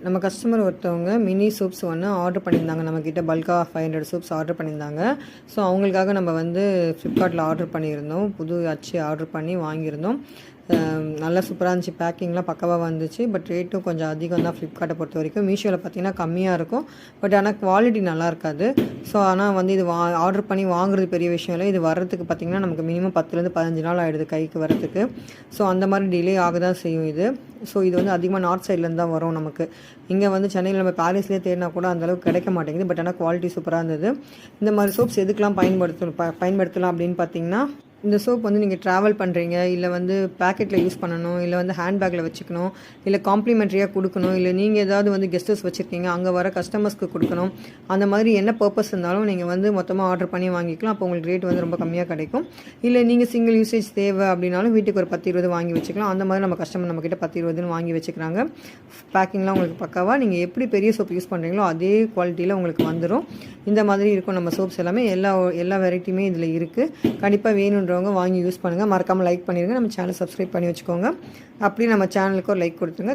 நம்ம கஸ்டமர் ஒருத்தவங்க mini soups ஒன்று ஆர்டர் பண்ணியிருந்தாங்க. நம்மக்கிட்ட பல்காக 500 சூப்ஸ் ஆர்டர் பண்ணியிருந்தாங்க. ஸோ அவங்களுக்காக நம்ம வந்து ஃப்ளிப்கார்ட்டில் ஆர்டர் பண்ணியிருந்தோம். புது அச்சு ஆர்டர் பண்ணி வாங்கியிருந்தோம். நல்லா சூப்பராக இருந்துச்சு. பேக்கிங்லாம் பக்காவாக வந்துச்சு. பட் ரேட்டும் கொஞ்சம் அதிகம் தான் ஃப்ளிப்கார்ட்டை பொறுத்த வரைக்கும். மீஷோவில் பார்த்திங்கன்னா கம்மியாக இருக்கும். பட் ஆனால் குவாலிட்டி நல்லா இருக்காது. ஸோ ஆனால் வந்து இது ஆர்டர் பண்ணி வாங்குறது பெரிய விஷயம் இல்லை. இது வர்றதுக்கு பார்த்திங்கன்னா நமக்கு மினிமம் 10லேருந்து 15 நாள் ஆகிடுது கைக்கு வரத்துக்கு. ஸோ அந்த மாதிரி டிலே ஆக தான் செய்யும் இது. ஸோ இது வந்து அதிகமாக நார்த் சைட்லேருந்து தான் வரும் நமக்கு. இங்கே வந்து சென்னையில் நம்ம பாரிஸ்லேயே தேடினா கூட அந்தளவுக்கு கிடைக்க மாட்டேங்குது. பட் ஆனால் குவாலிட்டி சூப்பராக இருந்தது. இந்த மாதிரி சோப்ஸ் எதுக்கெலாம் பயன்படுத்தலாம் அப்படின்னு பார்த்திங்கன்னா, இந்த சோப் வந்து நீங்கள் ட்ராவல் பண்ணுறீங்க, இல்லை வந்து பேக்கெட்டில் யூஸ் பண்ணணும், இல்லை வந்து ஹேண்ட்பேக்கில் வச்சுக்கணும், இல்லை காம்ப்ளிமெண்ட்ரியாக கொடுக்கணும், இல்லை நீங்கள் ஏதாவது வந்து கெஸ்டஸ் வச்சுருக்கீங்க அங்கே வர கஸ்டமர்ஸ்க்கு கொடுக்கணும், அந்த மாதிரி என்ன பர்பஸ் இருந்தாலும் நீங்கள் வந்து மொத்தமாக ஆர்டர் பண்ணி வாங்கிக்கலாம். அப்போ உங்களுக்கு ரேட் வந்து ரொம்ப கம்மியாக கிடைக்கும். இல்லை நீங்கள் சிங்கிள் யூசேஜ் தேவை அப்படின்னாலும் வீட்டுக்கு ஒரு 10-20 வாங்கி வச்சுக்கலாம். அந்த மாதிரி நம்ம கஸ்டமர் நம்மக்கிட்ட 10-20 வாங்கி வச்சுக்கிறாங்க. பேக்கிங்லாம் உங்களுக்கு பக்காவாக நீங்கள் எப்படி பெரிய சோப் யூஸ் பண்ணுறீங்களோ அதே குவாலிட்டியில் உங்களுக்கு வந்துடும். இந்த மாதிரி இருக்கும் நம்ம சோப்ஸ் எல்லாமே. எல்லா வெரைட்டியுமே இதில் இருக்குது. கண்டிப்பாக வேணுன்ற வாங்கி யூஸ் பண்ணுங்கள். மறக்காமல் லைக் பண்ணிடுங்க. நம்ம சேனல் சப்ஸ்கிரைப் பண்ணி வச்சுக்கோங்க. அப்படியே நம்ம சேனலுக்கு ஒரு லைக் கொடுத்துங்க.